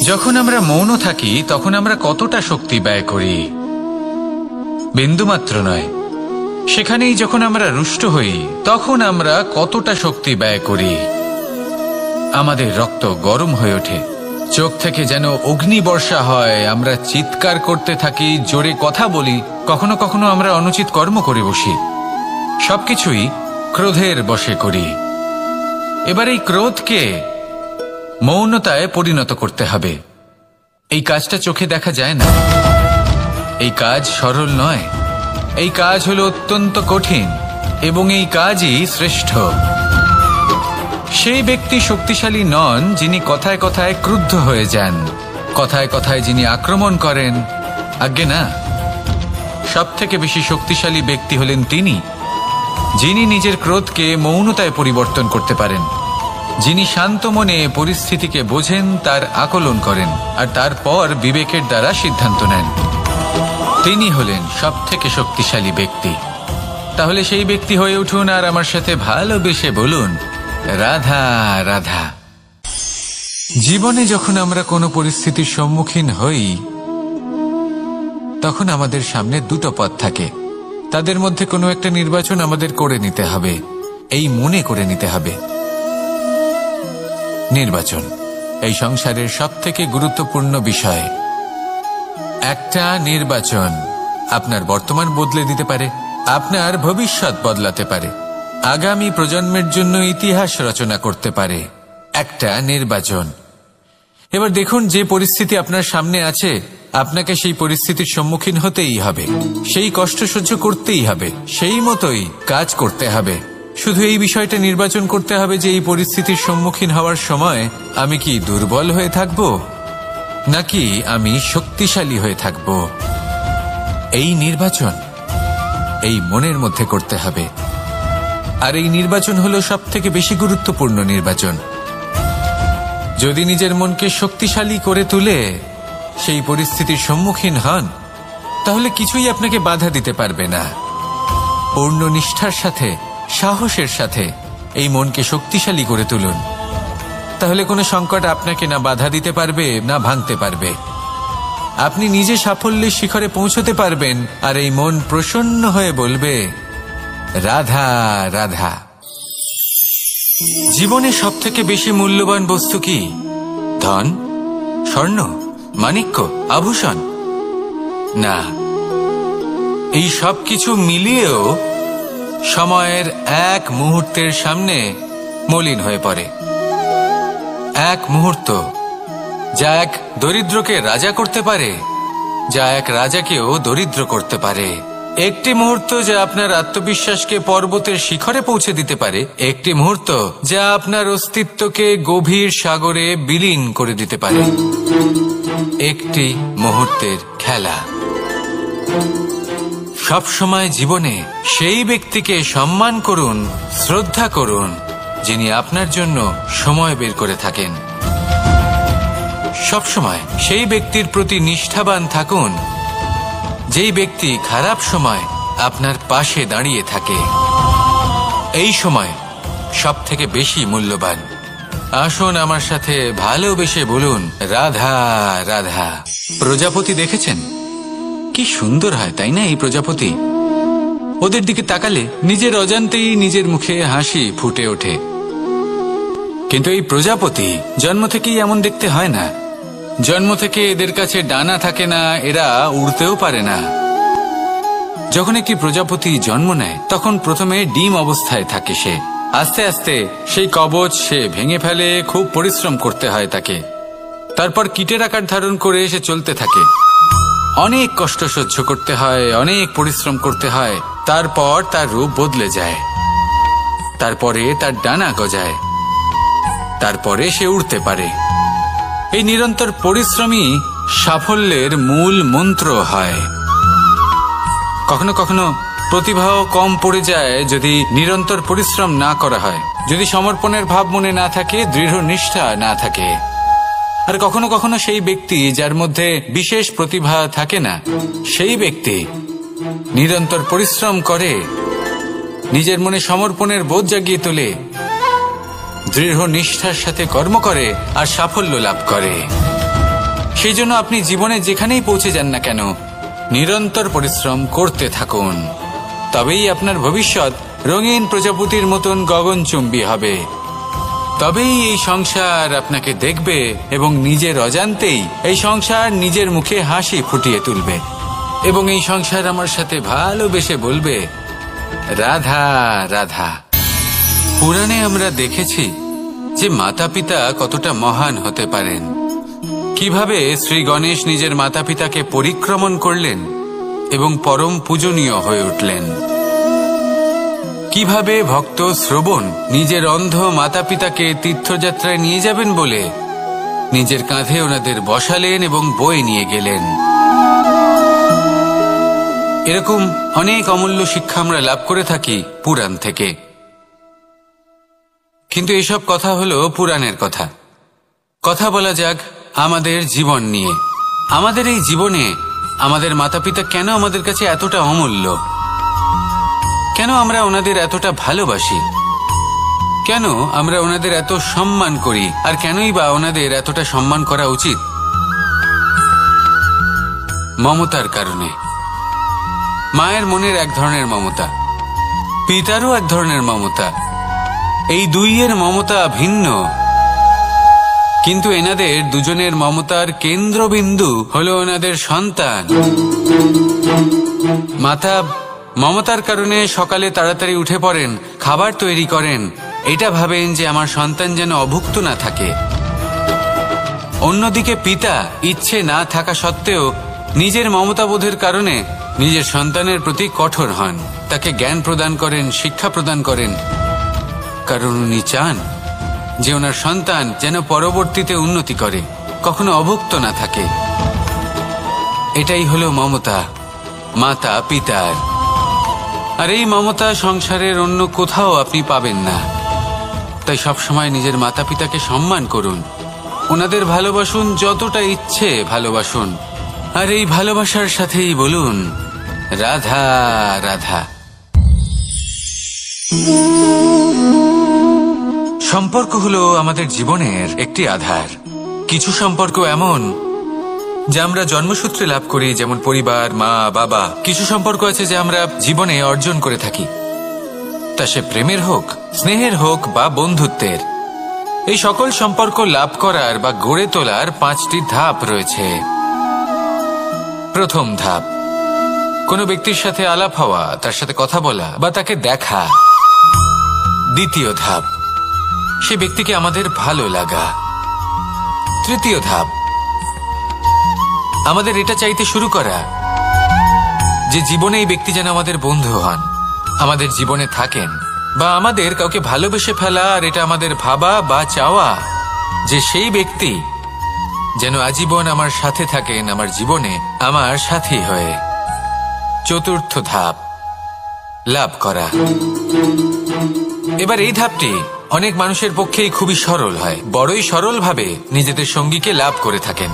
যখন আমরা মৌন থাকি তখন আমরা কতটা শক্তি ব্যয় করি, বিন্দুমাত্র নয়। সেখানেই যখন আমরা রুষ্ট হই তখন আমরা কতটা শক্তি ব্যয় করি। আমাদের রক্ত গরম হয়ে ওঠে, চোখ থেকে যেন অগ্নিবর্ষা হয়, আমরা চিৎকার করতে থাকি, জোরে কথা বলি, কখনো কখনো আমরা অনুচিত কর্ম করে বসি। সবকিছুই ক্রোধের বশে করি। এবার এই ক্রোধকে মৌনতায় পরিণত করতে হবে। এই কাজটা চোখে দেখা যায় না, এই কাজ সরল নয়, এই কাজ হলো অত্যন্ত কঠিন এবং এই কাজই শ্রেষ্ঠ। সেই ব্যক্তি শক্তিশালী নন যিনি কথায় কথায় ক্রুদ্ধ হয়ে যান, কথায় কথায় যিনি আক্রমণ করেন। আজ্ঞে না, সব থেকে বেশি শক্তিশালী ব্যক্তি হলেন তিনি যিনি নিজের ক্রোধকে মৌনতায় পরিবর্তন করতে পারেন, যিনি শান্ত মনে পরিস্থিতিকে বোঝেন, তার আকলন করেন আর তারপর বিবেকের দ্বারা সিদ্ধান্ত নেন। তিনি হলেন সব থেকে শক্তিশালী ব্যক্তি। তাহলে সেই ব্যক্তি হয়ে উঠুন আর আমার সাথে ভালোবেসে বলুন, রাধা রাধা। জীবনে যখন আমরা কোনো পরিস্থিতির সম্মুখীন হই তখন আমাদের সামনে দুটো পথ থাকে, তাদের মধ্যে কোনো একটা নির্বাচন আমাদের করে নিতে হবে, এই মনে করে নিতে হবে। নির্বাচন এই সংসারের সব থেকে গুরুত্বপূর্ণ বিষয়। একটা নির্বাচন আপনার বর্তমান বদলে দিতে পারে, আপনার ভবিষ্যৎ বদলাতে পারে, আগামী প্রজন্মের জন্য ইতিহাস রচনা করতে পারে। একটা নির্বাচন। এবার দেখুন, যে পরিস্থিতি আপনার সামনে আছে আপনাকে সেই পরিস্থিতির সম্মুখীন হতেই হবে, সেই কষ্ট সহ্য করতেই হবে, সেই মতোই কাজ করতে হবে। শুধু এই বিষয়টা নির্বাচন করতে হবে যে এই পরিস্থিতির সম্মুখীন হওয়ার সময় আমি কি দুর্বল হয়ে থাকব নাকি আমি শক্তিশালী হয়ে থাকব। এই নির্বাচন এই মনের মধ্যে করতে হবে। আর এই নির্বাচন হলো সব থেকে বেশি গুরুত্বপূর্ণ নির্বাচন। যদি নিজের মনকে শক্তিশালী করে তুলে সেই পরিস্থিতির সম্মুখীন হন তাহলে কিছুই আপনাকে বাধা দিতে পারবে না। পূর্ণ নিষ্ঠার সাথে, সাহসের সাথে এই মনকে শক্তিশালী করে তুলুন, তাহলে কোনো সংকট আপনাকে না বাধা দিতে পারবে না ভাঙতে পারবে। আপনি নিজে সাফল্যের শিখরে পৌঁছতে পারবেন আর এই মন প্রসন্ন হয়ে বলবে, রাধা রাধা। জীবনে সব থেকে বেশি মূল্যবান বস্তু কি? ধন, স্বর্ণ, মাণিক্য, আভূষণ? না, এই সব কিছু মিলিয়েও সময়ের এক মুহূর্তের সামনে মলিন হয়ে পড়ে। এক মুহূর্ত যা এক দরিদ্রকে রাজা করতে পারে, যা এক রাজাকেও দরিদ্র করতে পারে। একটি মুহূর্ত যা আপনার আত্মবিশ্বাসকে পর্বতের শিখরে পৌঁছে দিতে পারে, একটি মুহূর্ত যা আপনার অস্তিত্বকে গভীর সাগরে বিলীন করে দিতে পারে। একটি মুহূর্তের খেলা। সব সময় জীবনে সেই ব্যক্তিকে সম্মান করুন, শ্রদ্ধা করুন যিনি আপনার জন্য সময় বের করে থাকেন। সব সময় সেই ব্যক্তির প্রতি নিষ্ঠাবান থাকুন যেই ব্যক্তি খারাপ সময় আপনার পাশে দাঁড়িয়ে থাকে। এই সময় সব থেকে বেশি মূল্যবান। আসুন আমার সাথে ভালোবেসে বলুন, রাধা রাধা। প্রজাপতি দেখেছেন? কি সুন্দর হয়, তাই না? এই প্রজাপতি, ওদের দিকে তাকালে নিজের অজান্তেই নিজের মুখে হাসি ফুটে ওঠে। কিন্তু এই প্রজাপতি জন্ম থেকেই এমন দেখতে হয় না। জন্ম থেকে এদের কাছে ডানা থাকে না, এরা উড়তেও পারে না। যখন একটি প্রজাপতি জন্ম নেয় তখন প্রথমে ডিম অবস্থায় থাকে সে। আস্তে আস্তে সেই কবচ সে ভেঙে ফেলে, খুব পরিশ্রম করতে হয় তাকে। তারপর কীটের আকার ধারণ করে সে চলতে থাকে, অনেক কষ্ট সহ্য করতে হয়, অনেক পরিশ্রম করতে হয়। তারপর তার রূপ বদলে যায়, তারপরে তার ডানা গজায়, তারপরে সে উড়তে পারে। এই নিরন্তর পরিশ্রমই সাফল্যের মূল মন্ত্র হয়। কখনো কখনো প্রতিভাও কম পড়ে যায় যদি নিরন্তর পরিশ্রম না করা হয়, যদি সমর্পণের ভাব মনে না থাকে, দৃঢ় নিষ্ঠা না থাকে। আর কখনো কখনো সেই ব্যক্তি যার মধ্যে বিশেষ প্রতিভা থাকে না, সেই ব্যক্তি নিরন্তর পরিশ্রম করে, নিজের মনে সমর্পণের বোধ জাগিয়ে তোলে, দৃঢ় নিষ্ঠার সাথে কর্ম করে আর সাফল্য লাভ করে। সেই জন্য আপনি জীবনে যেখানেই পৌঁছে যান না কেন নিরন্তর পরিশ্রম করতে থাকুন। তবেই আপনার ভবিষ্যৎ রঙিন প্রজাপতির মতন গগনচুম্বী হবে। তবেই এই সংসার আপনাকে দেখবে এবং নিজের অজান্তেই এই সংসার নিজের মুখে হাসি ফুটিয়ে তুলবে এবং এই সংসার আমার সাথে ভালোবেসে বলবে, রাধা রাধা। পুরাণে আমরা দেখেছি যে মাতা পিতা কতটা মহান হতে পারেন। কিভাবে শ্রী গণেশ নিজের মাতা পিতাকে পরিক্রমণ করলেন এবং পরম পূজনীয় হয়ে উঠলেন। কিভাবে ভক্ত শ্রবণ নিজের অন্ধ মাতা পিতাকে তীর্থযাত্রায় নিয়ে যাবেন বলে নিজের কাঁধে ওনাদের বসালেন এবং বয়ে নিয়ে গেলেন। এরকম অনেক অমূল্য শিক্ষা আমরা লাভ করে থাকি পুরাণ থেকে। কিন্তু এসব কথা হলো পুরাণের কথা। কথা বলা যাক আমাদের জীবন নিয়ে। আমাদের এই জীবনে আমাদের মাতা পিতা কেন আমাদের কাছে এতটা অমূল্য? কেন আমরা ওনাদের এতটা ভালোবাসি? কেন আমরা ওনাদের এত সম্মান করি? আর কেনই বা ওনাদের এতটা সম্মান করা উচিত? মমতার কারণে। মায়ের মনের এক ধরনের মমতা, পিতারও এক ধরনের মমতা। এই দুইয়ের মমতা ভিন্ন, কিন্তু এনাদের দুজনের মমতার কেন্দ্রবিন্দু হলো ওনাদের সন্তান। মাতা মমতার কারণে সকালে তাড়াতাড়ি উঠে পড়েন, খাবার তৈরি করেন, এটা ভাবেন যে আমার সন্তান যেন অভুক্ত না থাকে। অন্যদিকে পিতা ইচ্ছে না থাকা সত্ত্বেও নিজের মমতাবোধের কারণে নিজের সন্তানের প্রতি কঠোর হন, তাকে জ্ঞান প্রদান করেন, শিক্ষা প্রদান করেন, কারণ উনি চান যে ওনার সন্তান যেন পরবর্তীতে উন্নতি করে, কখনো অভুক্ত না থাকে। এটাই হলো মমতা মাতা পিতার। আর এই মমতা সংসারের অন্য কোথাও আপনি পাবেন না। তাই সবসময় নিজের মাতা পিতাকে সম্মান করুন, ওনাদের ভালোবাসুন, যতটা ইচ্ছে ভালোবাসুন। আর এই ভালোবাসার সাথেই বলুন, রাধা রাধা। সম্পর্ক হলো আমাদের জীবনের একটি আধার। কিছু সম্পর্ক এমন যা আমরা জন্মসূত্রে লাভ করি, যেমন পরিবার, মা বাবা। কিছু সম্পর্ক আছে যা আমরা জীবনে অর্জন করে থাকি, তা সে প্রেমের হোক, স্নেহের হোক বা বন্ধুত্বের। এই সকল সম্পর্ক লাভ করার বা গড়ে তোলার 5টি ধাপ রয়েছে। প্রথম ধাপ, কোনো ব্যক্তির সাথে আলাপ হওয়া, তার সাথে কথা বলা বা তাকে দেখা। দ্বিতীয় ধাপ, সে ব্যক্তিকে আমাদের ভালো লাগা। তৃতীয় ধাপ, আমাদের এটা চাইতে শুরু করা যে জীবনে এই ব্যক্তি যেন আমাদের বন্ধু হন, আমাদের জীবনে থাকেন, বা আমাদের কাউকে ভালোবেসে ফেলা। আর এটা আমাদের ভাবা বা চাওয়া যে সেই ব্যক্তি যেন আজীবন আমার সাথে থাকেন, আমার জীবনে আমার সাথী হয়ে। চতুর্থ ধাপ, লাভ করা। এবার এই ধাপটি অনেক মানুষের পক্ষেই খুবই সরল হয়, বড়ই সরলভাবে নিজেদের সঙ্গীকে লাভ করে থাকেন।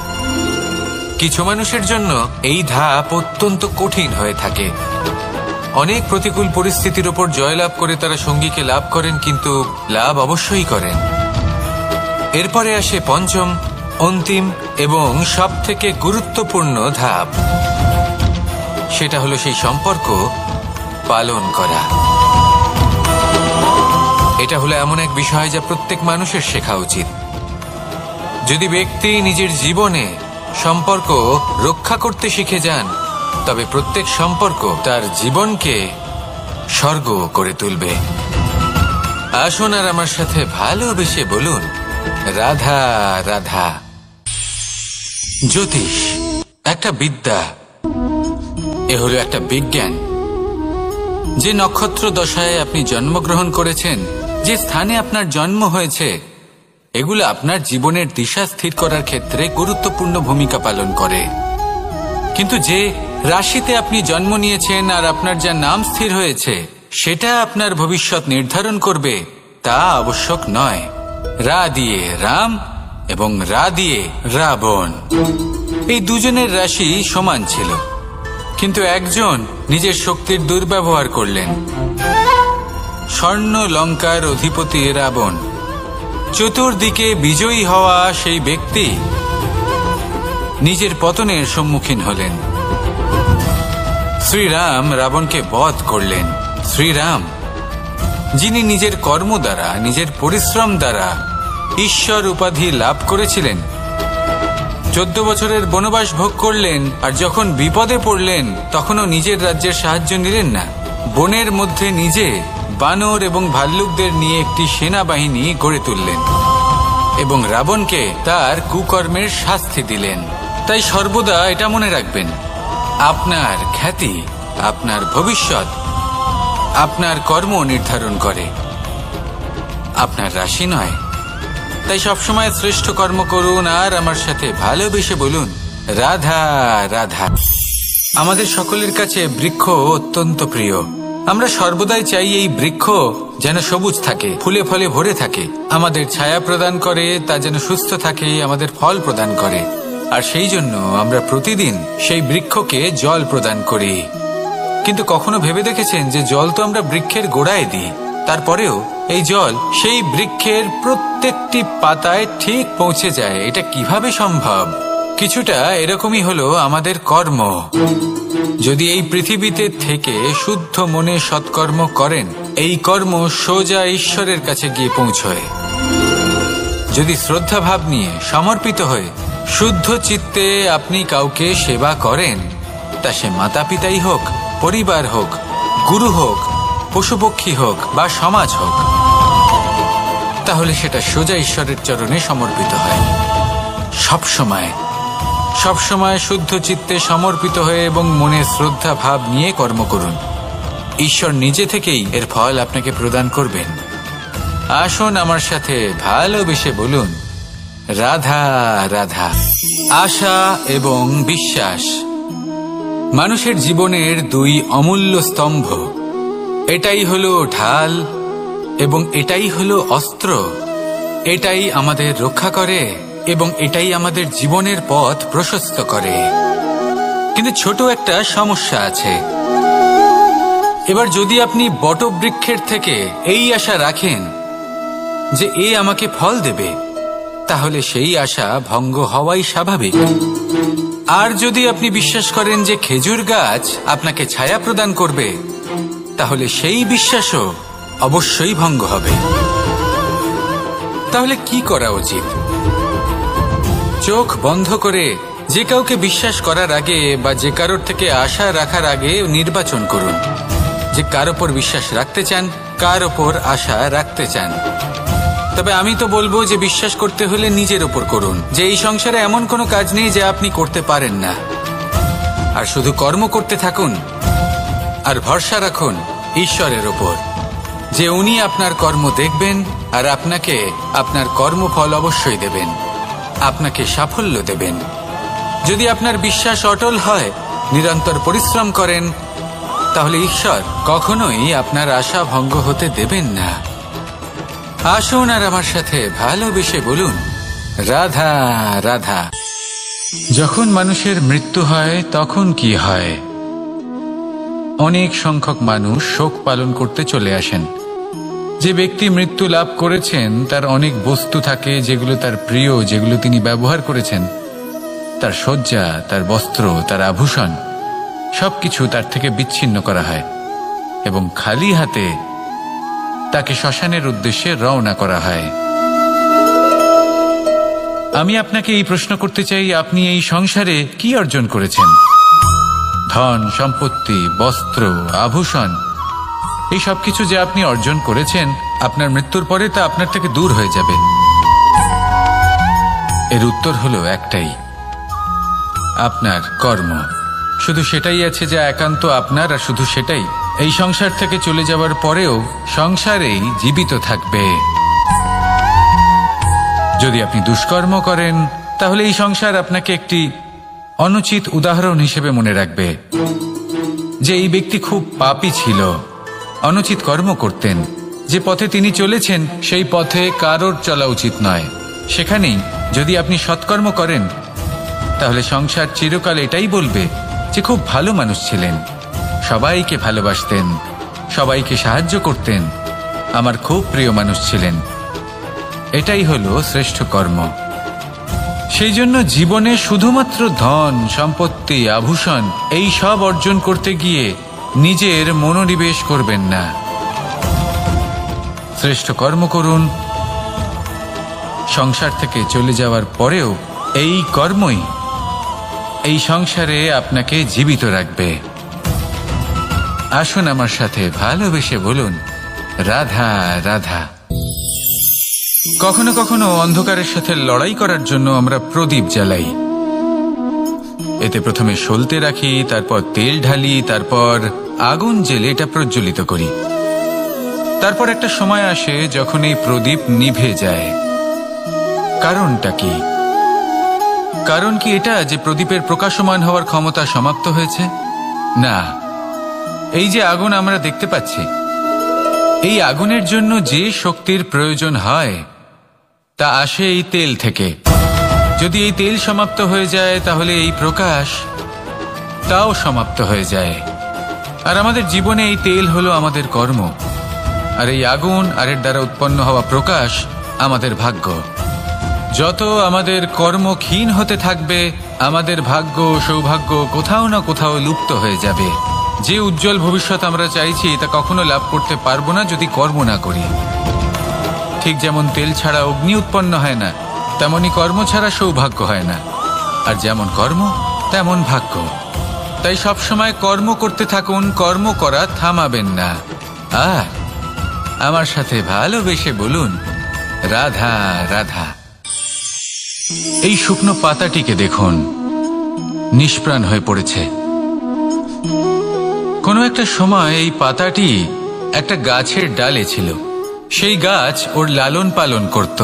কিছু মানুষের জন্য এই ধাপ অত্যন্ত কঠিন হয়ে থাকে। অনেক প্রতিকূল পরিস্থিতির উপর জয়লাভ করে তারা সঙ্গীকে লাভ করেন, কিন্তু লাভ অবশ্যই করেন। এরপরে আসে পঞ্চম, অন্তিম এবং সবথেকে গুরুত্বপূর্ণ ধাপ। সেটা হলো সেই সম্পর্ক পালন করা। এটা হলো এমন এক বিষয় যা প্রত্যেক মানুষের শেখা উচিত। যদি ব্যক্তি নিজের জীবনে সম্পর্ক রক্ষা করতে শিখে যান, তবে প্রত্যেক সম্পর্ক তার জীবনকে স্বর্গ করে তুলবে। আসুন আর আমার সাথে ভালোবেসে বলুন, রাধা রাধা। জ্যোতিষ একটা বিদ্যা, এ হলো একটা বিজ্ঞান। যে নক্ষত্র দশায় আপনি জন্মগ্রহণ করেছেন, যে স্থানে আপনার জন্ম হয়েছে, এগুলো আপনার জীবনের দিশা স্থির করার ক্ষেত্রে গুরুত্বপূর্ণ ভূমিকা পালন করে। কিন্তু যে রাশিতে আপনি জন্ম নিয়েছেন আর আপনার যা নাম স্থির হয়েছে, সেটা আপনার ভবিষ্যৎ নির্ধারণ করবে তা আবশ্যক নয়। রা দিয়ে রাম এবং রা দিয়ে রাবণ, এই দুজনের রাশি সমান ছিল, কিন্তু একজন নিজের শক্তির দুর্ব্যবহার করলেন। স্বর্ণ লঙ্কার অধিপতি রাবণ, চতুর্দিকে বিজয়ী হওয়া সেই ব্যক্তি নিজের পতনের সম্মুখীন হলেন। শ্রীরাম রাবণকে বধ করলেন। শ্রীরাম, যিনি নিজের কর্ম দ্বারা, নিজের পরিশ্রম দ্বারা ঈশ্বর উপাধি লাভ করেছিলেন, 14 বছরের বনবাস ভোগ করলেন, আর যখন বিপদে পড়লেন তখনও নিজের রাজ্যের সাহায্য নিলেন না। বনের মধ্যে নিজে বানর এবং ভাল্লুকদের নিয়ে একটি সেনাবাহিনী গড়ে তুললেন এবং রাবণকে তার কুকর্মের শাস্তি দিলেন। তাই সর্বদা এটা মনে রাখবেন, আপনার খ্যাতি, আপনার ভবিষ্যৎ আপনার কর্ম নির্ধারণ করে, আপনার রাশি নয়। তাই সবসময় শ্রেষ্ঠ কর্ম করুন আর আমার সাথে ভালোবেসে বলুন, রাধা রাধা। আমাদের সকলের কাছে বৃক্ষ অত্যন্ত প্রিয়। আমরা সর্বদাই চাই এই বৃক্ষ যেন সবুজ থাকে, ফুলে ফলে ভরে থাকে, আমাদের ছায়া প্রদান করে, তা যেন সুস্থ থাকে, আমাদের ফল প্রদান করে। আর সেই জন্য আমরা প্রতিদিন সেই বৃক্ষকে জল প্রদান করি। কিন্তু কখনো ভেবে দেখেছেন যে জল তো আমরা বৃক্ষের গোড়ায় দিই, তারপরেও এই জল সেই বৃক্ষের প্রত্যেকটি পাতায় ঠিক পৌঁছে যায়? এটা কিভাবে সম্ভব? কিছুটা এরকমই হলো আমাদের কর্ম। যদি এই পৃথিবীতে থেকে শুদ্ধ মনে সৎকর্ম করেন, এই কর্ম সোজা ঈশ্বরের কাছে গিয়ে পৌঁছয়। যদি শ্রদ্ধা ভাব নিয়ে, সমর্পিত হয়ে, শুদ্ধ চিত্তে আপনি কাউকে সেবা করেন, তা সে মাতা পিতাই হোক, পরিবার হোক, গুরু হোক, পশুপক্ষী হোক বা সমাজ হোক, তাহলে সেটা সোজা ঈশ্বরের চরণে সমর্পিত হয়। সবসময় শুদ্ধ চিত্তে সমর্পিত হয়ে এবং মনে শ্রদ্ধা ভাব নিয়ে কর্ম করুন। ঈশ্বর নিজে থেকেই এর ফল আপনাকে প্রদান করবেন। আসুন আমার সাথে ভালোবেসে বলুন, রাধা রাধা। আশা এবং বিশ্বাস মানুষের জীবনের দুই অমূল্য স্তম্ভ। এটাই হলো ঢাল এবং এটাই হলো অস্ত্র। এটাই আমাদের রক্ষা করে এবং এটাই আমাদের জীবনের পথ প্রশস্ত করে। কিন্তু ছোট একটা সমস্যা আছে। এবার যদি আপনি বটবৃক্ষের থেকে এই আশা রাখেন যে এ আমাকে ফল দেবে, তাহলে সেই আশা ভঙ্গ হওয়াই স্বাভাবিক। আর যদি আপনি বিশ্বাস করেন যে খেজুর গাছ আপনাকে ছায়া প্রদান করবে, তাহলে সেই বিশ্বাসও অবশ্যই ভঙ্গ হবে। তাহলে কি করা উচিত? চোখ বন্ধ করে যে কাউকে বিশ্বাস করার আগে বা যে কারোর থেকে আশা রাখার আগে নির্বাচন করুন যে কার ওপর বিশ্বাস রাখতে চান, কার ওপর আশা রাখতে চান। তবে আমি তো বলবো যে বিশ্বাস করতে হলে নিজের ওপর করুন, যে এই সংসারে এমন কোনো কাজ নেই যা আপনি করতে পারেন না। আর শুধু কর্ম করতে থাকুন আর ভরসা রাখুন ঈশ্বরের ওপর, যে উনি আপনার কর্ম দেখবেন আর আপনাকে আপনার কর্মফল অবশ্যই দেবেন, আপনাকে সাফল্য দেবেন। যদি আপনার বিশ্বাস অটল হয়, নিরন্তর পরিশ্রম করেন, তাহলে ঈশ্বর কখনোই আপনার আশা ভঙ্গ হতে দেবেন না। আসুন আর আমার সাথে ভালোবেসে বলুন, রাধা রাধা। যখন মানুষের মৃত্যু হয় তখন কি হয়? অনেক সংখ্যক মানুষ শোক পালন করতে চলে আসেন। যে ব্যক্তি মৃত্যু লাভ করেছেন তার অনেক বস্তু থাকে যেগুলো তার প্রিয়, যেগুলো তিনি ব্যবহার করেছেন। তার শয্যা, তার বস্ত্র, তার আভূষণ সবকিছু তার থেকে বিচ্ছিন্ন করা হয় এবং খালি হাতে তাকে শ্মশানের উদ্দেশ্যে রওনা করা হয়। আমি আপনাকে এই প্রশ্ন করতে চাই, আপনি এই সংসারে কি অর্জন করেছেন? ধন সম্পত্তি, বস্ত্র, আভূষণ, এই সবকিছু যে আপনি অর্জন করেছেন, আপনার মৃত্যুর পরে তা আপনার থেকে দূর হয়ে যাবে। এর উত্তর হলো একটাই, আপনার কর্ম। শুধু সেটাই আছে যা একান্ত আপনার, আর শুধু সেটাই এই সংসার থেকে চলে যাওয়ার পরেও সংসারেই জীবিত থাকবে। যদি আপনি দুষ্কর্ম করেন, তাহলে এই সংসার আপনাকে একটি অনুচিত উদাহরণ হিসেবে মনে রাখবে যে এই ব্যক্তি খুব পাপী ছিল, অনুচিত কর্ম করতেন। যে পথে তিনি চলেছেন সেই পথে কারোর চলা উচিত নয়। সেখানেই যদি আপনি সৎকর্ম করেন, তাহলে সংসার চিরকাল এটাই বলবে যে খুব ভালো মানুষ ছিলেন, সবাইকে ভালোবাসতেন, সবাইকে সাহায্য করতেন, আমার খুব প্রিয় মানুষ ছিলেন। এটাই হলো শ্রেষ্ঠ কর্ম। সেই জন্য জীবনে শুধুমাত্র ধন, সম্পত্তি, আভূষণ এই সব অর্জন করতে গিয়ে নিজের মনোনিবেশ করবেন না। শ্রেষ্ঠ কর্ম করুন। সংসার থেকে চলে যাওয়ার পরেও এই কর্মই এই সংসারে আপনাকে জীবিত রাখবে। আসুন আমার সাথে ভালোবেসে বলুন, রাধা রাধা। কখনো কখনো অন্ধকারের সাথে লড়াই করার জন্য আমরা প্রদীপ জ্বালাই। এতে প্রথমে সলতে রাখি, তারপর তেল ঢালি, তারপর আগুন জ্বেলে এটা প্রজ্বলিত করি। তারপর একটা সময় আসে যখন এই প্রদীপ নিভে যায়। কারণটা কি? কারণ কি এটা যে প্রদীপের প্রকাশমান হওয়ার ক্ষমতা সমাপ্ত হয়েছে? না, এই যে আগুন আমরা দেখতে পাচ্ছি, এই আগুনের জন্য যে শক্তির প্রয়োজন হয় তা আসে এই তেল থেকে। যদি এই তেল সমাপ্ত হয়ে যায় তাহলে এই প্রকাশ তাও সমাপ্ত হয়ে যায়। আর আমাদের জীবনে এই তেল হলো আমাদের কর্ম, আর এই আগুন আর এর দ্বারা উৎপন্ন হওয়া প্রকাশ আমাদের ভাগ্য। যত আমাদের কর্ম ক্ষীণ হতে থাকবে, আমাদের ভাগ্য, সৌভাগ্য কোথাও না কোথাও লুপ্ত হয়ে যাবে। যে উজ্জ্বল ভবিষ্যৎ আমরা চাইছি তা কখনো লাভ করতে পারবো না যদি কর্ম না করি। ঠিক যেমন তেল ছাড়া অগ্নি উৎপন্ন হয় না, তেমনি কর্ম ছাড়া সৌভাগ্য হয় না। আর যেমন কর্ম তেমন ভাগ্য। তাই সবসময় কর্ম করতে থাকুন, কর্ম করা থামাবেন না। আর আমার সাথে ভালোবেসে বলুন, রাধা রাধা। এই শুকনো পাতাটিকে দেখুন, নিষ্প্রাণ হয়ে পড়েছে। কোনো একটা সময় এই পাতাটি একটা গাছের ডালে ছিল। সেই গাছ ওর লালন পালন করত।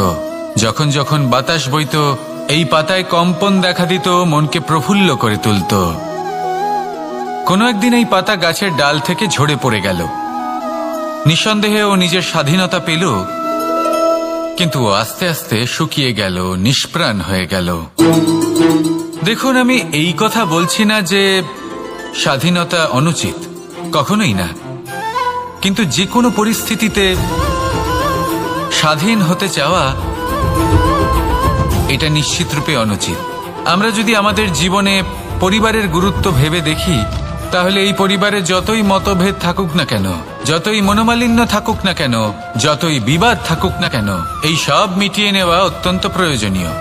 যখন যখন বাতাস বইত, এই পাতায় কম্পন দেখা দিত, মনকে প্রফুল্ল করে তুলত। কোনো একদিন এই পাতা গাছের ডাল থেকে ঝরে পড়ে গেল। নিঃসন্দেহে ও নিজের স্বাধীনতা পেল, কিন্তু আস্তে আস্তে শুকিয়ে গেল, নিষ্প্রাণ হয়ে গেল। দেখুন, আমি এই কথা বলছি না যে স্বাধীনতা অনুচিত, কখনোই না। কিন্তু যে কোনো পরিস্থিতিতে স্বাধীন হতে চাওয়া এটা নিশ্চিতরূপে অনুচিত। আমরা যদি আমাদের জীবনে পরিবারের গুরুত্ব ভেবে দেখি, তাহলে এই পরিবারে যতই মতভেদ থাকুক না কেন, যতই মনোমালিন্য থাকুক না কেন, যতই বিবাদ থাকুক না কেন, এই সব মিটিয়ে নেওয়া অত্যন্ত প্রয়োজনীয়।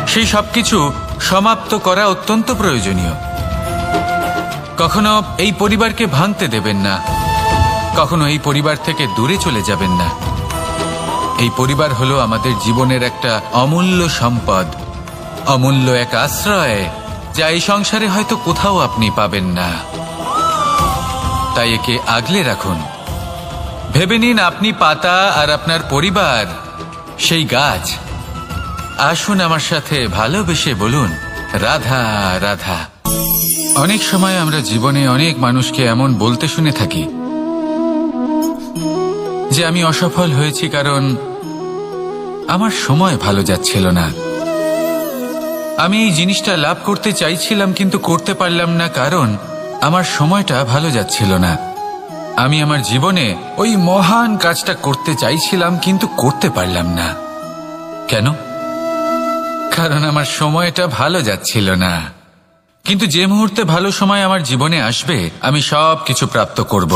সেই সবকিছু সমাপ্ত করা অত্যন্ত প্রয়োজনীয়। কখনো এই পরিবারকে ভাঙতে দেবেন না, কখনো এই পরিবার থেকে দূরে চলে যাবেন না। এই পরিবার হলো আমাদের জীবনের একটা অমূল্য সম্পদ, অমূল্য এক আশ্রয়, যা এই সংসারে হয়তো কোথাও আপনি পাবেন না। তাই একে আগলে রাখুন। ভেবে নিন আপনি পাতা আর আপনার পরিবার সেই গাছ। আসুন আমার সাথে ভালোবেসে বলুন, রাধা রাধা। অনেক সময় আমরা জীবনে অনেক মানুষকে এমন বলতে শুনে থাকি যে আমি অসফল হয়েছি কারণ আমার সময় ভালো যাচ্ছিল না। আমি এই জিনিসটা লাভ করতে চাইছিলাম কিন্তু করতে পারলাম না কারণ আমার সময়টা ভালো যাচ্ছিল না। আমি আমার জীবনে ওই মহান কাজটা করতে চাইছিলাম কিন্তু করতে পারলাম না। কেন? কারণ আমার সময়টা ভালো যাচ্ছিল না। কিন্তু যে মুহূর্তে ভালো সময় আমার জীবনে আসবে, আমি সব কিছু প্রাপ্ত করব।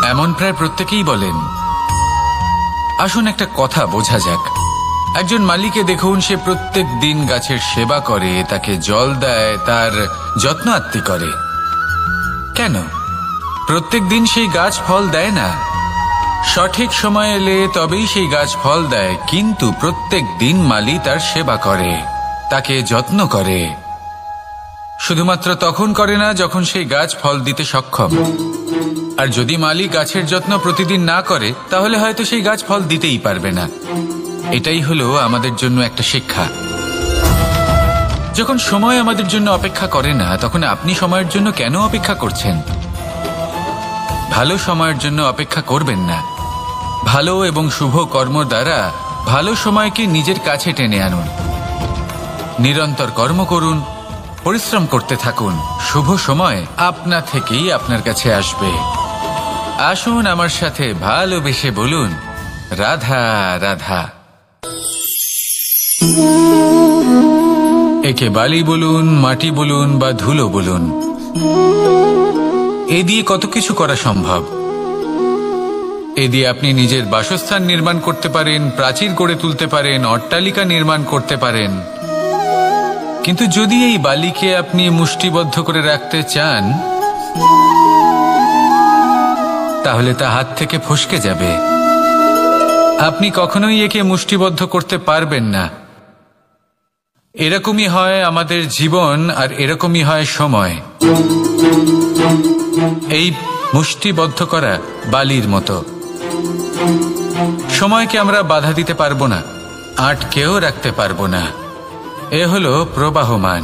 এমন প্রায় প্রত্যেকেই বলেন। আসুন একটা কথা বোঝা যাক। একজন মালিকে দেখুন, সে প্রত্যেক দিন গাছের সেবা করে, তাকে জল দেয়, তার যত্ন আত্তি করে। কেন? প্রত্যেক দিন সেই গাছ ফল দেয় না। সঠিক সময় এলে তবেই সেই গাছ ফল দেয়, কিন্তু প্রত্যেক দিন মালি তার সেবা করে, তাকে যত্ন করে। শুধুমাত্র তখন করে না যখন সেই গাছ ফল দিতে সক্ষম। আর যদি মালি গাছের যত্ন প্রতিদিন না করে, তাহলে হয়তো সেই গাছ ফল দিতেই পারবে না। এটাই হলো আমাদের জন্য একটা শিক্ষা। যখন সময় আমাদের জন্য অপেক্ষা করে না, তখন আপনি সময়ের জন্য কেন অপেক্ষা করছেন? ভালো সময়ের জন্য অপেক্ষা করবেন না। ভালো এবং শুভ কর্ম দ্বারা ভালো সময়কে নিজের কাছে টেনে আনুন। নিরন্তর কর্ম করুন, পরিশ্রম করতে থাকুন। শুভ সময় আপনা থেকেই আপনার কাছে আসবে। আসুন আমার সাথে ভালোবেসে বলুন, রাধা রাধা। একে বালি বলুন, মাটি বলুন বা ধুলো বলুন, এ দিয়ে কত কিছু করা সম্ভব। এ দিয়ে আপনি নিজের বাসস্থান নির্মাণ করতে পারেন, প্রাচীর গড়ে তুলতে পারেন, অট্টালিকা নির্মাণ করতে পারেন। কিন্তু যদি এই বালিকে আপনি মুষ্টিবদ্ধ করে রাখতে চান, তাহলে তা হাত থেকে ফসকে যাবে। আপনি কখনোই একে মুষ্টিবদ্ধ করতে পারবেন না। এরকমই হয় আমাদের জীবন, আর এরকমই হয় সময়। এই মুষ্টিবদ্ধ করা বালির মতো। সময়কে আমরা বাধা দিতে পারবো না, আটকেও রাখতে পারবো না। এ হলো প্রবাহমান।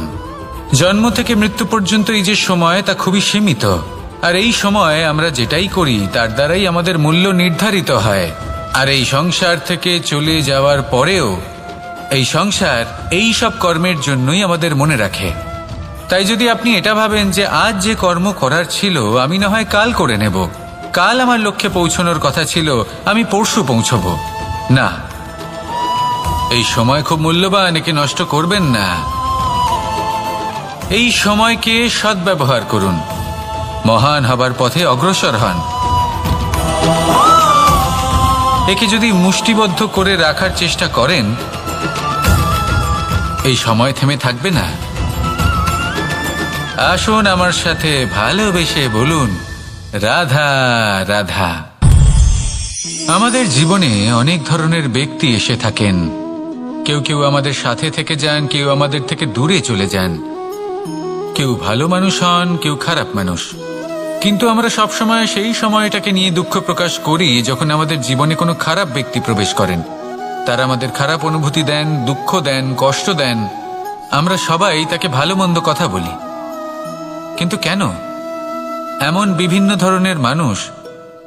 জন্ম থেকে মৃত্যু পর্যন্ত এই যে সময়, তা খুবই সীমিত। আর এই সময় আমরা যেটাই করি তার দ্বারাই আমাদের মূল্য নির্ধারিত হয়। আর এই সংসার থেকে চলে যাওয়ার পরেও এই সংসার এই সব কর্মের জন্যই আমাদের মনে রাখে। তাই যদি আপনি এটা ভাবেন যে আজ যে কর্ম করার ছিল আমি না হয় কাল করে নেব, কাল আমার লক্ষ্যে পৌঁছানোর কথা ছিল আমি পরশু পৌঁছব, না, এই সময় খুব মূল্যবান, একে নষ্ট করবেন না। এই সময়কে সদ্ব্যবহার করুন, মহান হবার পথে অগ্রসর হন। একে যদি মুষ্টিবদ্ধ করে রাখার চেষ্টা করেন, এই সময় থেমে থাকবে না। আসুন আমার সাথে ভালোবেসে বলুন, রাধা রাধা। আমাদের জীবনে অনেক ধরনের ব্যক্তি এসে থাকেন। কেউ কেউ আমাদের সাথে থেকে যান, কেউ আমাদের থেকে দূরে চলে যান। কেউ ভালো মানুষ হন, কেউ খারাপ মানুষ। কিন্তু আমরা সবসময় সেই সময়টাকে নিয়ে দুঃখ প্রকাশ করি যখন আমাদের জীবনে কোনো খারাপ ব্যক্তি প্রবেশ করেন। তারা আমাদের খারাপ অনুভূতি দেন, দুঃখ দেন, কষ্ট দেন। আমরা সবাই তাকে ভালো মন্দ কথা বলি। কিন্তু কেন? এমন বিভিন্ন ধরনের মানুষ,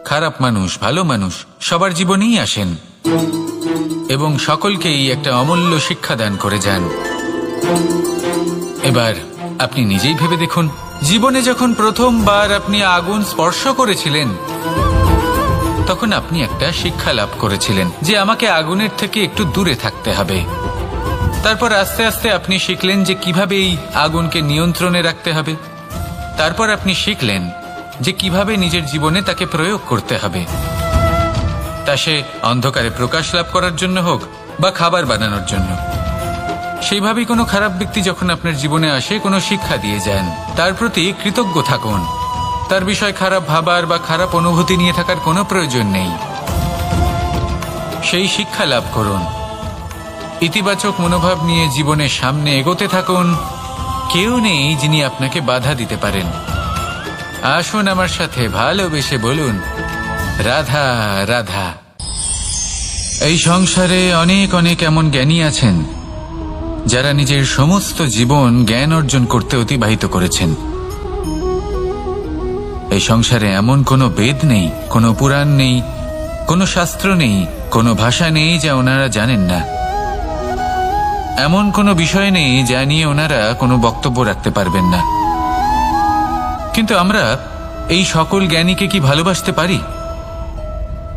খারাপ মানুষ, ভালো মানুষ সবার জীবনেই আসেন এবং সকলকেই একটা অমূল্য শিক্ষা দান করে যান। এবার আপনি নিজেই ভেবে দেখুন, জীবনে যখন প্রথমবার আপনি আগুন স্পর্শ করেছিলেন, তখন আপনি একটা শিক্ষা লাভ করেছিলেন যে আমাকে আগুনের থেকে একটু দূরে থাকতে হবে। তারপর আস্তে আস্তে আপনি শিখলেন যে কিভাবে এই আগুনকে নিয়ন্ত্রণে রাখতে হবে। তারপর আপনি শিখলেন যে কিভাবে নিজের জীবনে তাকে প্রয়োগ করতে হবে, তা সে অন্ধকারে প্রকাশ লাভ করার জন্য হোক বা খাবার বানানোর জন্য। সেইভাবেই কোনো খারাপ ব্যক্তি যখন আপনার জীবনে আসে, কোনো শিক্ষা দিয়ে যান, তার প্রতি কৃতজ্ঞ থাকুন। তার বিষয় খারাপ ভাবার বা খারাপ অনুভূতি নিয়ে থাকার কোনো প্রয়োজন নেই। সেই শিক্ষা লাভ করুন, ইতিবাচক মনোভাব নিয়ে জীবনের সামনে এগোতে থাকুন। কেউ নেই যিনি আপনাকে বাধা দিতে পারেন। আসুন আমার সাথে ভালোবেসে বলুন, রাধা রাধা। এই সংসারে অনেক অনেক এমন জ্ঞানী আছেন যারা নিজের সমস্ত জীবন জ্ঞান অর্জন করতে অতিবাহিত করেছেন। এই সংসারে এমন কোনো বেদ নেই, কোনো পুরাণ নেই, কোনো শাস্ত্র নেই, কোনো ভাষা নেই যা ওনারা জানেন না। এমন কোনো বিষয় নেই যা নিয়ে ওনারা কোনো বক্তব্য রাখতে পারবেন না। কিন্তু আমরা এই সকল জ্ঞানীকে কি ভালোবাসতে পারি?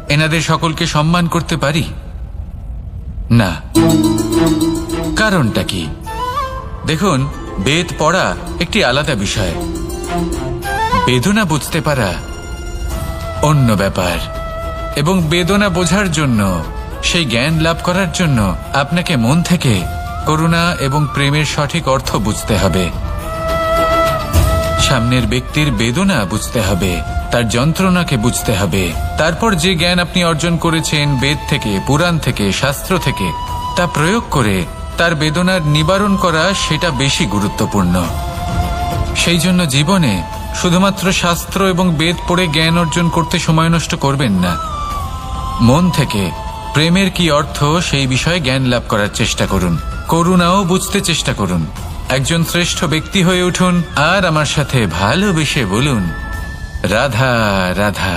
এনাদের সকলকে সম্মান করতে পারি না। কারণটা কি? দেখুন, বেদ পড়া একটি আলাদা বিষয়, বেদনা বুঝতে পারা অন্য ব্যাপার। এবং বেদনা বোঝার জন্য, সেই জ্ঞান লাভ করার জন্য আপনাকে মন থেকে করুণা এবং প্রেমের সঠিক অর্থ বুঝতে হবে। সামনের ব্যক্তির বেদনা বুঝতে হবে, তার যন্ত্রণাকে বুঝতে হবে। তারপর যে জ্ঞান আপনি অর্জন করেছেন বেদ থেকে, পুরাণ থেকে, শাস্ত্র থেকে, তা প্রয়োগ করে তার বেদনার নিবারণ করা, সেটা বেশি গুরুত্বপূর্ণ। সেই জন্য জীবনে শুধুমাত্র শাস্ত্র এবং বেদ পড়ে জ্ঞান অর্জন করতে সময় নষ্ট করবেন না। মন থেকে প্রেমের কি অর্থ সেই বিষয়ে জ্ঞান লাভ করার চেষ্টা করুন। করুণাও বুঝতে চেষ্টা করুন। একজন শ্রেষ্ঠ ব্যক্তি হয়ে উঠুন আর আমার সাথে ভালোবেসে বলুন, রাধা রাধা।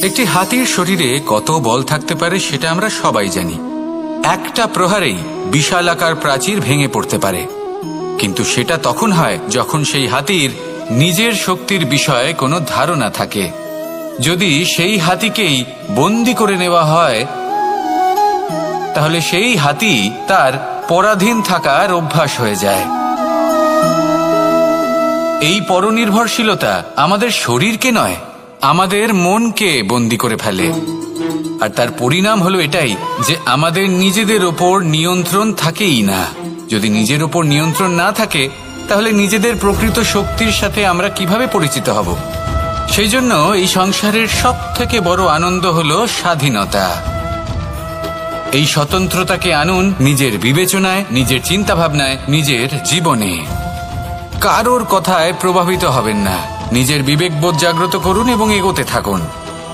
একটি হাতির শরীরে কত বল থাকতে পারে সেটা আমরা সবাই জানি। একটা প্রহারেই বিশালাকার প্রাচীর ভেঙে পড়তে পারে। কিন্তু সেটা তখন হয় যখন সেই হাতির নিজের শক্তির বিষয়ে কোনো ধারণা থাকে। যদি সেই হাতিকেই বন্দি করে নেওয়া হয়, তাহলে সেই হাতি তার পরাধীন থাকার অভ্যাস হয়ে যায়। এই পরনির্ভরশীলতা আমাদের শরীরকে নয়, আমাদের মনকে বন্দী করে ফেলে। আর তার পরিণাম হলো এটাই যে আমাদের নিজেদের ওপর নিয়ন্ত্রণ থাকেই না। যদি নিজের ওপর নিয়ন্ত্রণ না থাকে, তাহলে নিজেদের প্রকৃত শক্তির সাথে আমরা কিভাবে পরিচিত হব? সেই জন্য এই সংসারের সবথেকে বড় আনন্দ হলো স্বাধীনতা। এই স্বতন্ত্রতাকে আনুন নিজের বিবেচনায়, নিজের চিন্তাভাবনায়, নিজের জীবনে। কারোর কথায় প্রভাবিত হবেন না। নিজের বিবেকবোধ জাগ্রত করুন এবং এগোতে থাকুন।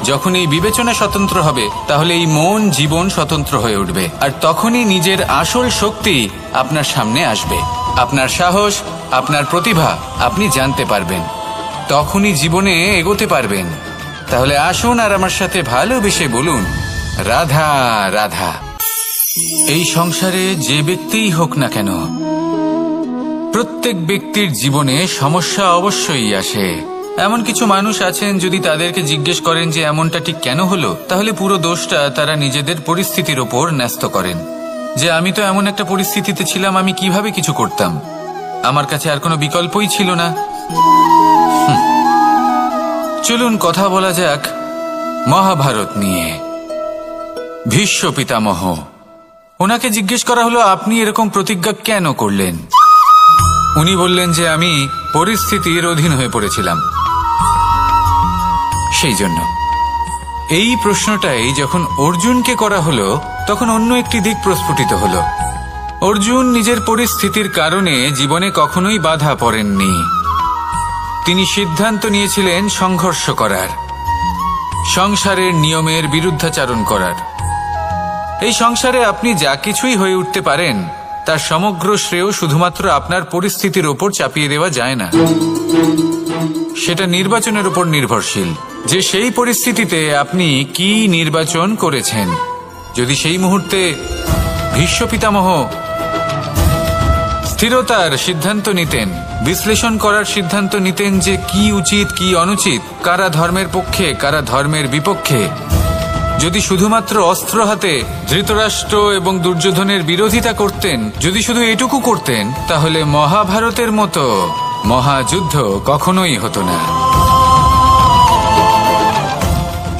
যখন এই বিবেচনা স্বতন্ত্র হবে, তাহলে এই মন জীবন স্বতন্ত্র হয়ে উঠবে। আর তখনই নিজের আসল শক্তি আপনার সামনে আসবে। আপনার সাহস, আপনার প্রতিভা আপনি জানতে পারবেন। তখনই জীবনে এগোতে পারবেন। তাহলে আসুন আর আমার সাথে ভালোবেসে বলুন, রাধা রাধা। এই সংসারে যে ব্যক্তিই হোক না কেন, প্রত্যেক ব্যক্তির জীবনে সমস্যা অবশ্যই আসে। এমন কিছু মানুষ আছেন, যদি তাদেরকে জিজ্ঞেস করেন যে এমনটা ঠিক কেন হলো, তাহলে পুরো দোষটা তারা নিজেদের পরিস্থিতির ওপর ন্যস্ত করেন। যে আমি তো এমন একটা পরিস্থিতিতে ছিলাম, আমি কিভাবে কিছু করতাম, আমার কাছে আর কোনো বিকল্পই ছিল না। চলুন কথা বলা যাক মহাভারত নিয়ে। ভীষ্ম পিতামহ, ওনাকে জিজ্ঞেস করা হলো, আপনি এরকম প্রতিজ্ঞা কেন করলেন? উনি বললেন যে আমি পরিস্থিতির অধীন হয়ে পড়েছিলাম, সেই জন্য। এই প্রশ্নটাই যখন অর্জুনকে করা হলো, তখন অন্য একটি দিক প্রস্ফুটিত হলো। অর্জুন নিজের পরিস্থিতির কারণে জীবনে কখনোই বাধা পড়েননি। তিনি সিদ্ধান্ত নিয়েছিলেন সংঘর্ষ করার, সংসারের নিয়মের বিরুদ্ধাচারণ করার। এই সংসারে আপনি যা কিছুই হয়ে উঠতে পারেন, তার সমগ্র শ্রেয় শুধুমাত্র আপনার পরিস্থিতির ওপর চাপিয়ে দেওয়া যায় না। সেটা নির্বাচনের উপর নির্ভরশীল, যে সেই পরিস্থিতিতে আপনি কি নির্বাচন করেছেন। যদি সেই মুহূর্তে ভীষ্ম পিতামহ স্থিরতার সিদ্ধান্ত নিতেন, বিশ্লেষণ করার সিদ্ধান্ত নিতেন যে কি উচিত কি অনুচিত, কারা ধর্মের পক্ষে কারা ধর্মের বিপক্ষে, যদি শুধুমাত্র অস্ত্র হাতে ধৃতরাষ্ট্র এবং দুর্যোধনের বিরোধিতা করতেন, যদি শুধু এটুকু করতেন, তাহলে মহাভারতের মতো মহাযুদ্ধ কখনোই হতো না।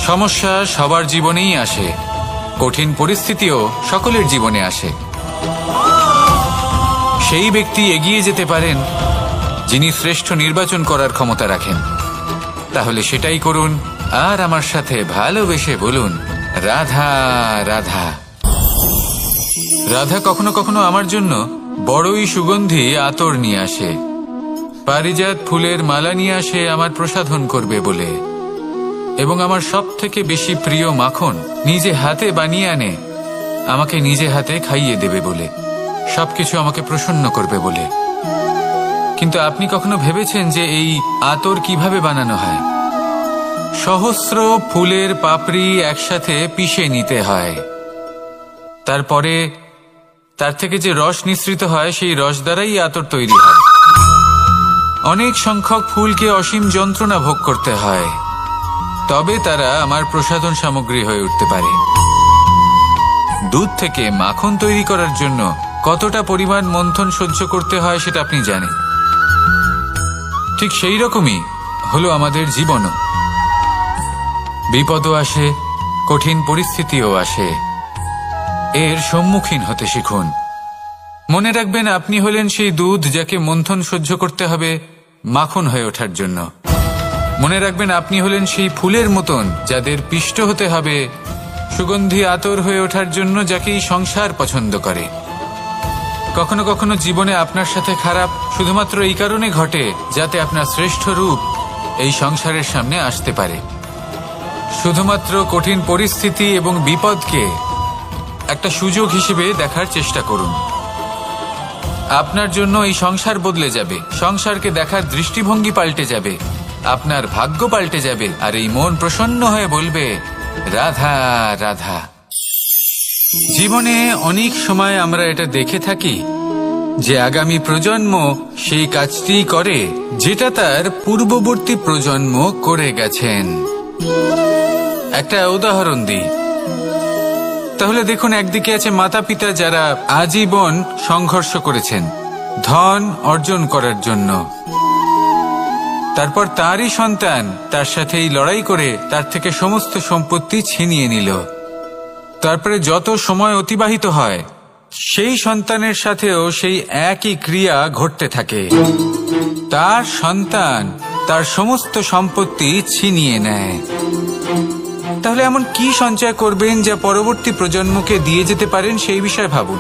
সমস্যা সবার জীবনেই আসে, কঠিন পরিস্থিতিও সকলের জীবনে আসে। সেই ব্যক্তি এগিয়ে যেতে পারেন যিনি শ্রেষ্ঠ নির্বাচন করার ক্ষমতা রাখেন। তাহলে সেটাই করুন আর আমার সাথে ভালোবেসে বলুন, রাধা রাধা। রাধা কখনো কখনো আমার জন্য বড়ই সুগন্ধি আতর নিয়ে আসে, পারিজাত ফুলের মালা নিয়ে আসে আমার প্রসাধন করবে বলে, এবং আমার সব থেকে বেশি প্রিয় মাখন নিজে হাতে বানিয়ে আনে আমাকে নিজে হাতে খাইয়ে দেবে বলে, সবকিছু আমাকে প্রসন্ন করবে বলে। কিন্তু আপনি কখনো ভেবেছেন যে এই আতর কিভাবে বানানো হয়? সহস্র ফুলের পাপড়ি একসাথে পিষে নিতে হয়, তারপরে তার থেকে যে রস নিঃসৃত হয়, সেই রস দ্বারাই আতর তৈরি হয়। অনেক সংখ্যক ফুলকে অসীম যন্ত্রণা ভোগ করতে হয়, তবে তারা আমার প্রসাধন সামগ্রী হয়ে উঠতে পারে। দুধ থেকে মাখন তৈরি করার জন্য কতটা পরিমাণ মন্থন সহ্য করতে হয় সেটা আপনি জানেন। ঠিক সেই রকমই হলো আমাদের জীবনও। বিপদও আসে, কঠিন পরিস্থিতিও আসে, এর সম্মুখীন হতে শিখুন। মনে রাখবেন, আপনি হলেন সেই দুধ যাকে মন্থন সহ্য করতে হবে মাখন হয়ে ওঠার জন্য। মনে রাখবেন, আপনি হলেন সেই ফুলের মতন যাদের পিষ্ট হতে হবে সুগন্ধি আতর হয়ে ওঠার জন্য, যাকে এই সংসার পছন্দ করে। কখনো কখনো জীবনে আপনার সাথে খারাপ শুধুমাত্র এই কারণে ঘটে যাতে আপনার শ্রেষ্ঠ রূপ এই সংসারের সামনে আসতে পারে। শুধুমাত্র কঠিন পরিস্থিতি এবং বিপদকে একটা সুযোগ হিসেবে দেখার চেষ্টা করুন। আপনার জন্য এই সংসার বদলে যাবে, সংসারকে দেখার দৃষ্টিভঙ্গি পাল্টে যাবে, আপনার ভাগ্য পাল্টে যাবে, আর এই মন প্রসন্ন হয়ে বলবে, রাধা রাধা। জীবনে অনেক সময় আমরা এটা দেখে থাকি যে আগামী প্রজন্ম সেই কাজটি করে যেটা তার পূর্ববর্তী প্রজন্ম করে গেছেন। একটা উদাহরণ দিই। তাহলে দেখুন, একদিকে আছে মাতা পিতা যারা আজীবন সংঘর্ষ করেছেন ধন অর্জন করার জন্য, তারপর তারই সন্তান তার সাথে এই লড়াই করে তার থেকে সমস্ত সম্পত্তি ছিনিয়ে নিল। তারপরে যত সময় অতিবাহিত হয় সেই সন্তানের সাথেও সেই একই ক্রিয়া ঘটতে থাকে। তার সন্তান তার সমস্ত সম্পত্তি ছিনিয়ে নেয়। তাহলে এমন কি সঞ্চয় করবেন যা পরবর্তী প্রজন্মকে দিয়ে যেতে পারেন, সেই বিষয়ে ভাবুন।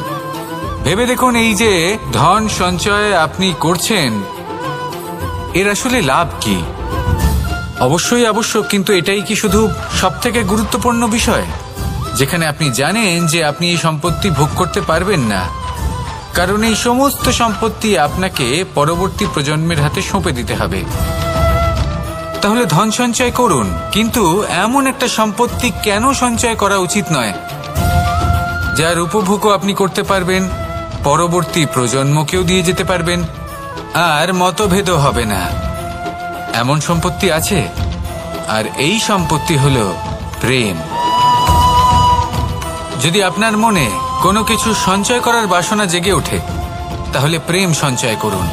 ভেবে দেখুন, এই যে ধন সঞ্চয় আপনি করছেন এর আসলে লাভ কি? অবশ্যই আবশ্যক, কিন্তু এটাই কি শুধু সবথেকে গুরুত্বপূর্ণ বিষয়, যেখানে আপনি জানেন যে আপনি এই সম্পত্তি ভোগ করতে পারবেন না, কারণ এই সমস্ত সম্পত্তি আপনাকে পরবর্তী প্রজন্মের হাতে সঁপে দিতে হবে। তাহলে ধন সঞ্চয় করুন, কিন্তু এমন একটা সম্পত্তি কেন সঞ্চয় করা উচিত নয় যার উপভোগও আপনি করতে পারবেন, পরবর্তী প্রজন্মকেও দিয়ে যেতে পারবেন, আর মতভেদও হবে না। এমন সম্পত্তি আছে, আর এই সম্পত্তি হলো প্রেম। যদি আপনার মনে কোনো কিছু সঞ্চয় করার বাসনা জেগে ওঠে, তাহলে প্রেম সঞ্চয় করুন।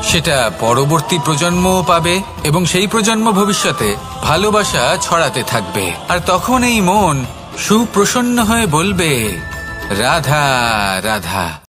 সেটা পরবর্তী প্রজন্মও পাবে এবং সেই প্রজন্ম ভবিষ্যতে ভালোবাসা ছড়াতে থাকবে। আর তখন এই মন সুপ্রসন্ন হয়ে বলবে, রাধা রাধা।